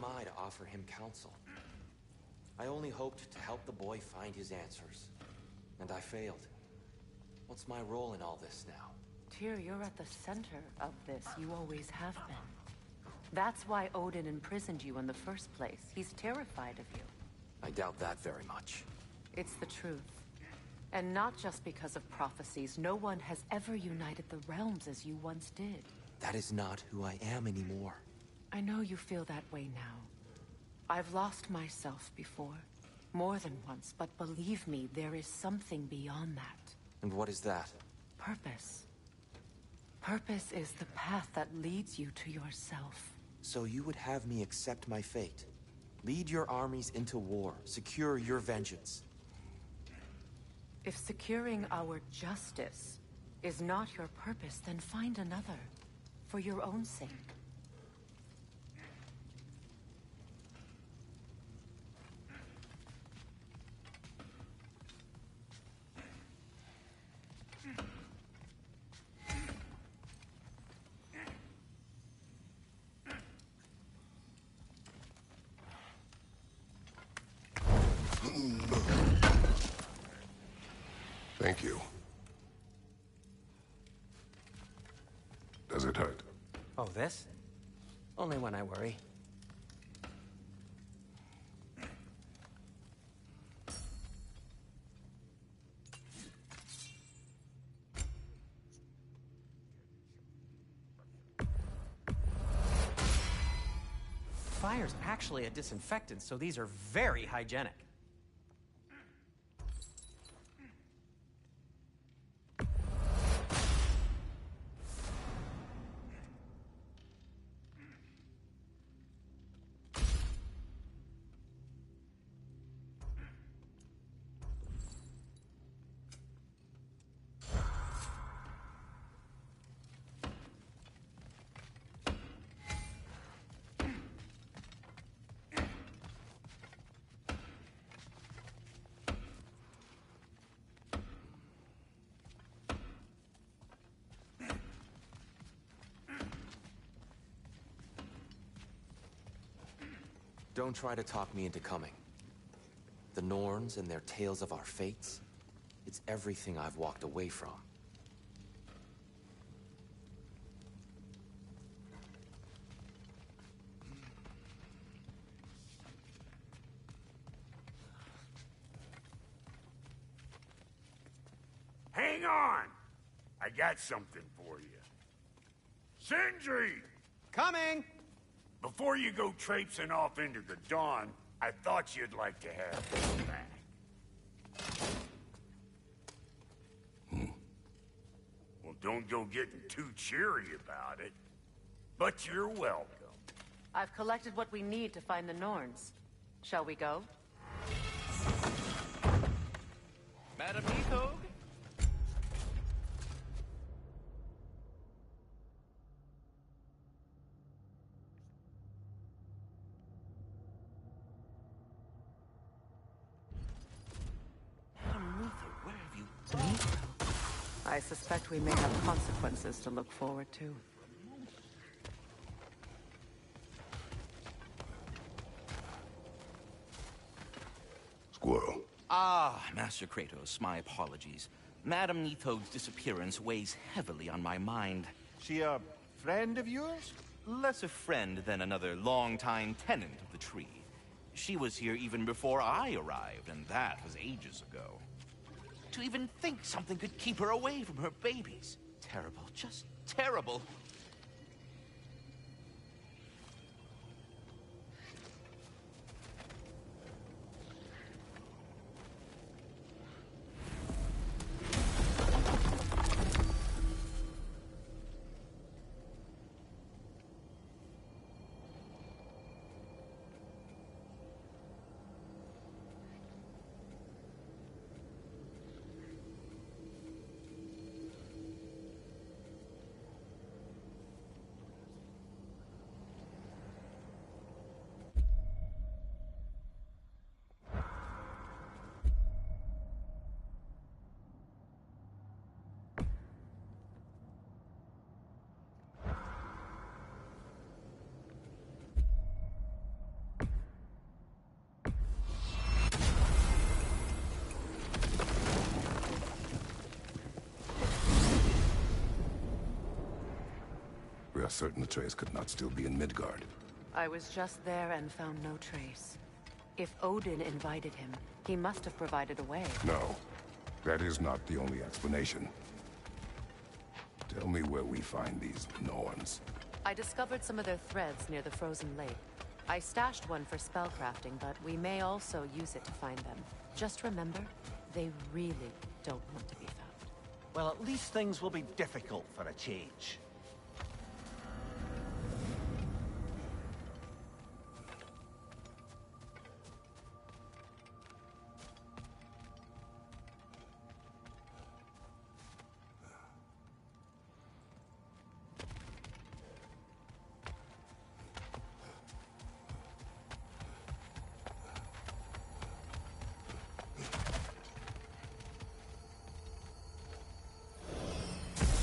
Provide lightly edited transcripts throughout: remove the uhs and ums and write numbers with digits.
am I to offer him counsel? I only hoped to help the boy find his answers. And I failed. What's my role in all this now? Tyr, you're at the center of this. You always have been. That's why Odin imprisoned you in the first place. He's terrified of you. I doubt that very much. It's the truth. And not just because of prophecies. No one has ever united the realms as you once did. That is not who I am anymore. I know you feel that way now. I've lost myself before. More than once, but believe me, there is something beyond that. And what is that? Purpose. Purpose is the path that leads you to yourself. So you would have me accept my fate? Lead your armies into war, secure your vengeance. If securing our justice is not your purpose, then find another. For your own sake. Thank you. Does it hurt? Oh, this? Only when I worry. Fire's actually a disinfectant, so these are very hygienic. Don't try to talk me into coming. The Norns and their tales of our fates, it's everything I've walked away from. Hang on! I got something for you. Sindri! Coming! Before you go traipsing off into the dawn, I thought you'd like to have this back. Well, don't go getting too cheery about it. But you're welcome. I've collected what we need to find the Norns. Shall we go? Madam Nithog? I suspect we may have consequences to look forward to. Squirrel. Ah, Master Kratos, my apologies. Madam Nithog's disappearance weighs heavily on my mind. She a friend of yours? Less a friend than another longtime tenant of the tree. She was here even before I arrived, and that was ages ago. To even think something could keep her away from her babies. Terrible, just terrible. We are certain Atreus could not still be in Midgard. I was just there and found no trace. If Odin invited him, he must have provided a way. No, that is not the only explanation. Tell me where we find these Norns. I discovered some of their threads near the frozen lake. I stashed one for spellcrafting, but we may also use it to find them. Just remember, they really don't want to be found. Well, at least things will be difficult for a change.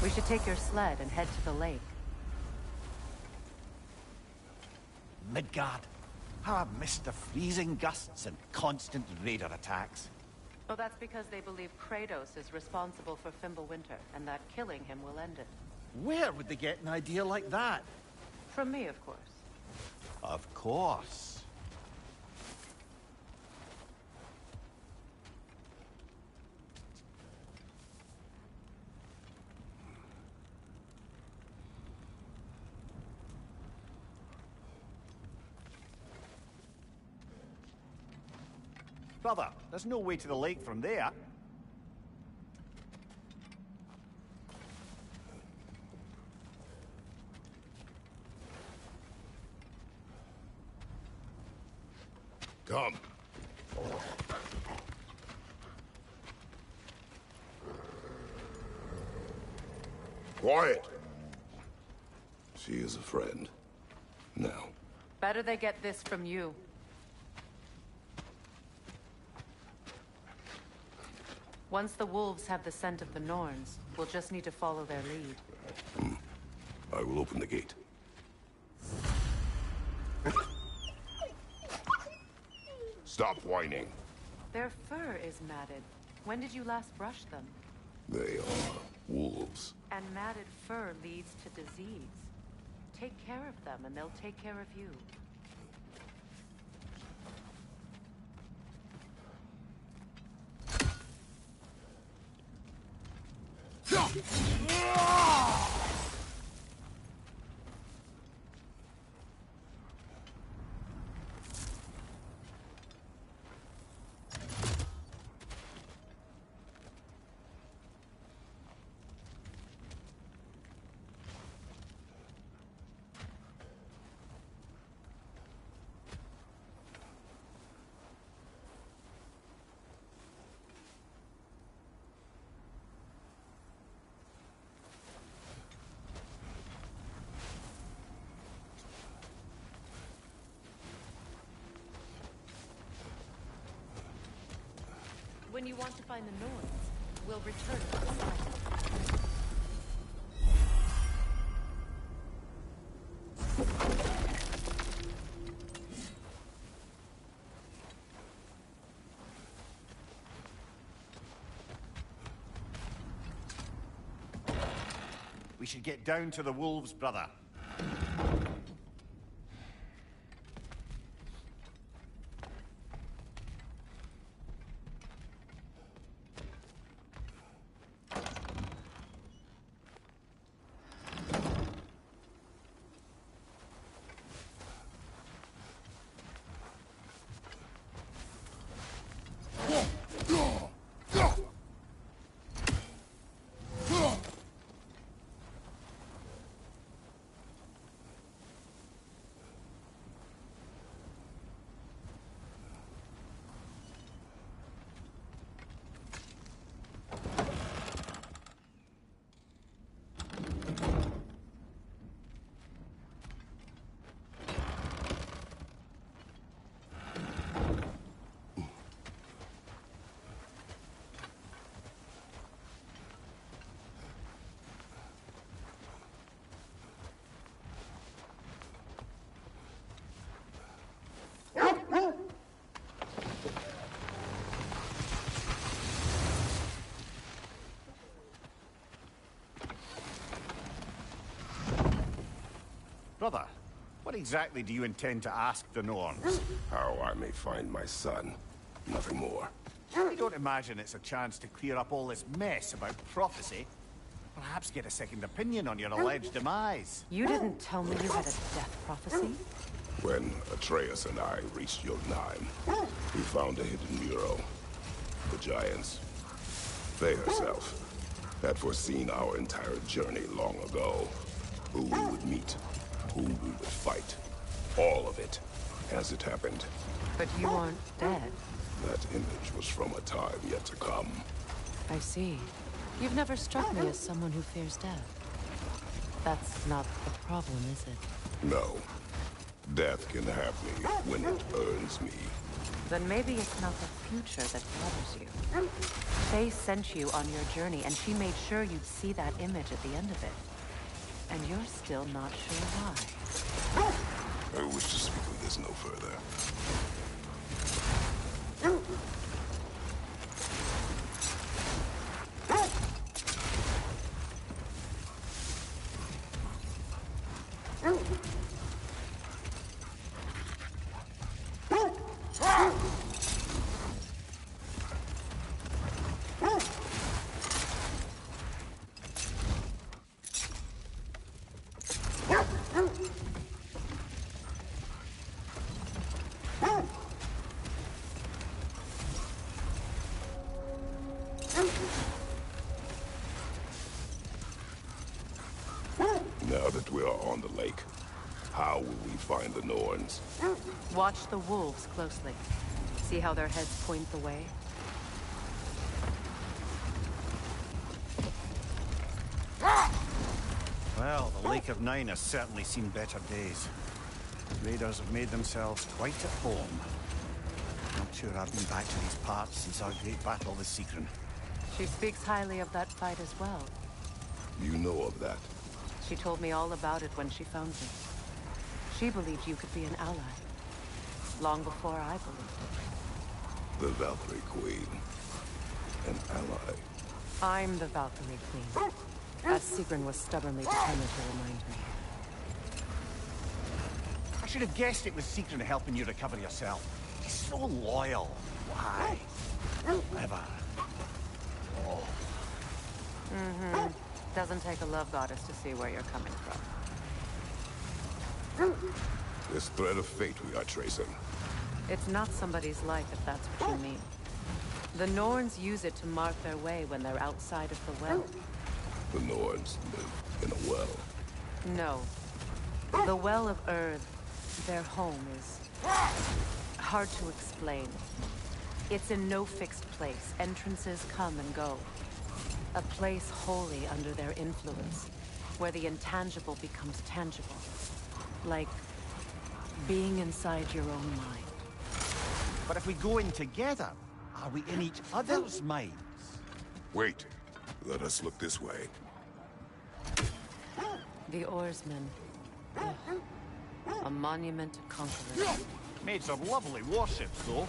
We should take your sled and head to the lake. Midgard. How I missed the freezing gusts and constant raider attacks. Well, that's because they believe Kratos is responsible for Fimbulwinter, and that killing him will end it. Where would they get an idea like that? From me, of course. Of course. Brother, there's no way to the lake from there. Come. Quiet. She is a friend. Now. Better they get this from you. Once the wolves have the scent of the Norns, we'll just need to follow their lead. I will open the gate. Stop whining. Their fur is matted. When did you last brush them? They are wolves. And matted fur leads to disease. Take care of them, and they'll take care of you. When you want to find the Norns, we'll return to the site. We should get down to the wolves, brother. Brother, what exactly do you intend to ask the Norns? How I may find my son. Nothing more. I don't imagine it's a chance to clear up all this mess about prophecy. Perhaps get a second opinion on your alleged demise. You didn't tell me you had a death prophecy? When Atreus and I reached Jotunheim, we found a hidden mural. The Giants, they herself, had foreseen our entire journey long ago. Who we would meet, who we would fight. All of it, as it happened. But you aren't dead. That image was from a time yet to come. I see. You've never struck me as someone who fears death. That's not the problem, is it? No. Death can have me when it earns me. Then maybe it's not the future that bothers you. Faye sent you on your journey, and she made sure you'd see that image at the end of it. And you're still not sure why. I wish to speak of this no further. Now that we are on the lake, how will we find the Norns? Watch the wolves closely. See how their heads point the way? Well, the Lake of Nine has certainly seen better days. Raiders have made themselves quite at home. Not sure I've been back to these parts since our great battle with Sigrun. She speaks highly of that fight as well. You know of that? She told me all about it when she found me. She believed you could be an ally. Long before I believed it. The Valkyrie Queen. An ally. I'm the Valkyrie Queen. As Sigrun was stubbornly determined to remind me. I should have guessed it was Sigrun helping you recover yourself. He's so loyal. Why? Ever. Oh. Doesn't take a love goddess to see where you're coming from. This thread of fate we are tracing. It's not somebody's life, if that's what you mean. The Norns use it to mark their way when they're outside of the well. The Norns live in a well. No. The Well of Earth, their home, is hard to explain. It's in no fixed place. Entrances come and go. A place wholly under their influence, where the intangible becomes tangible. Like being inside your own mind. But if we go in together, are we in each other's minds? Wait. Let us look this way. The oarsmen. Ugh. A monument to conquerors. Made some lovely warships, though.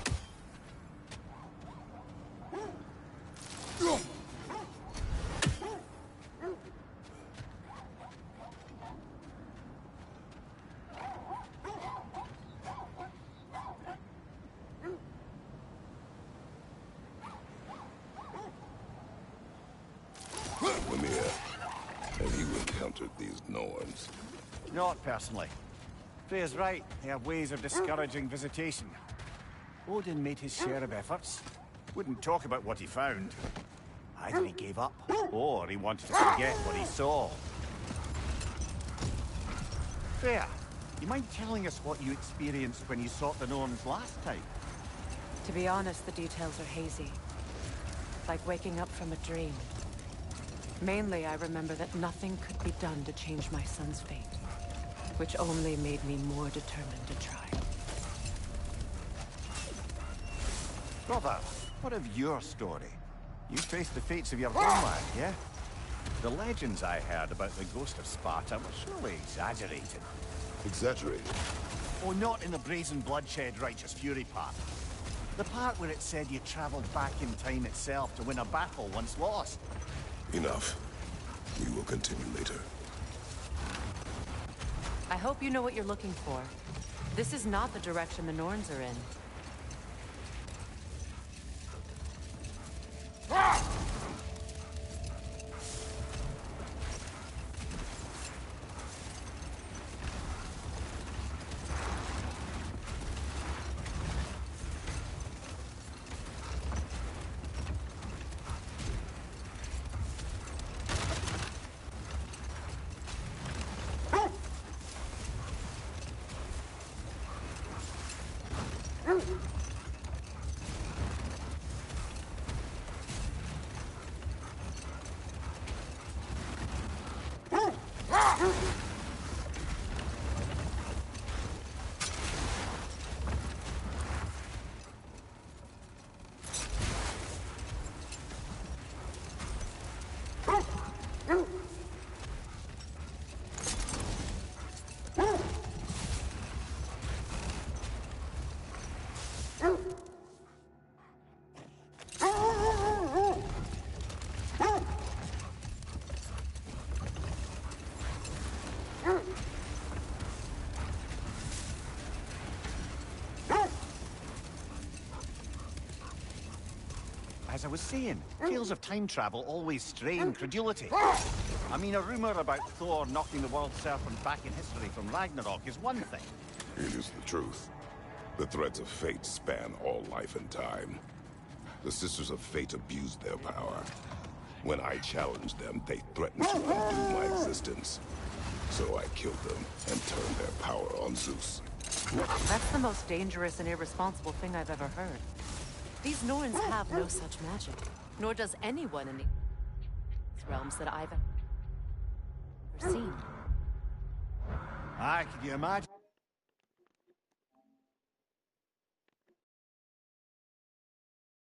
Have you encountered these Norns? Not personally. Freya's right. They have ways of discouraging visitation. Odin made his share of efforts. Wouldn't talk about what he found. Either he gave up, or he wanted to forget what he saw. Freya, you mind telling us what you experienced when you sought the Norns last time? To be honest, the details are hazy. Like waking up from a dream. Mainly, I remember that nothing could be done to change my son's fate. Which only made me more determined to try. Brother, what of your story? You faced the fates of your homeland, yeah? The legends I heard about the ghost of Sparta were surely exaggerated. Exaggerated? Oh, not in the brazen bloodshed righteous fury part. The part where it said you traveled back in time itself to win a battle once lost. Enough. We will continue later. I hope you know what you're looking for. This is not the direction the Norns are in. As I was saying, tales of time travel always strain credulity. I mean, a rumor about Thor knocking the world serpent back in history from Ragnarok is one thing. It is the truth. The threads of fate span all life and time. The Sisters of Fate abused their power. When I challenged them, they threatened to undo my existence. So I killed them and turned their power on Zeus. That's the most dangerous and irresponsible thing I've ever heard. These Norns have no such magic, nor does anyone in the realms that I've ever seen. Ah, can you imagine?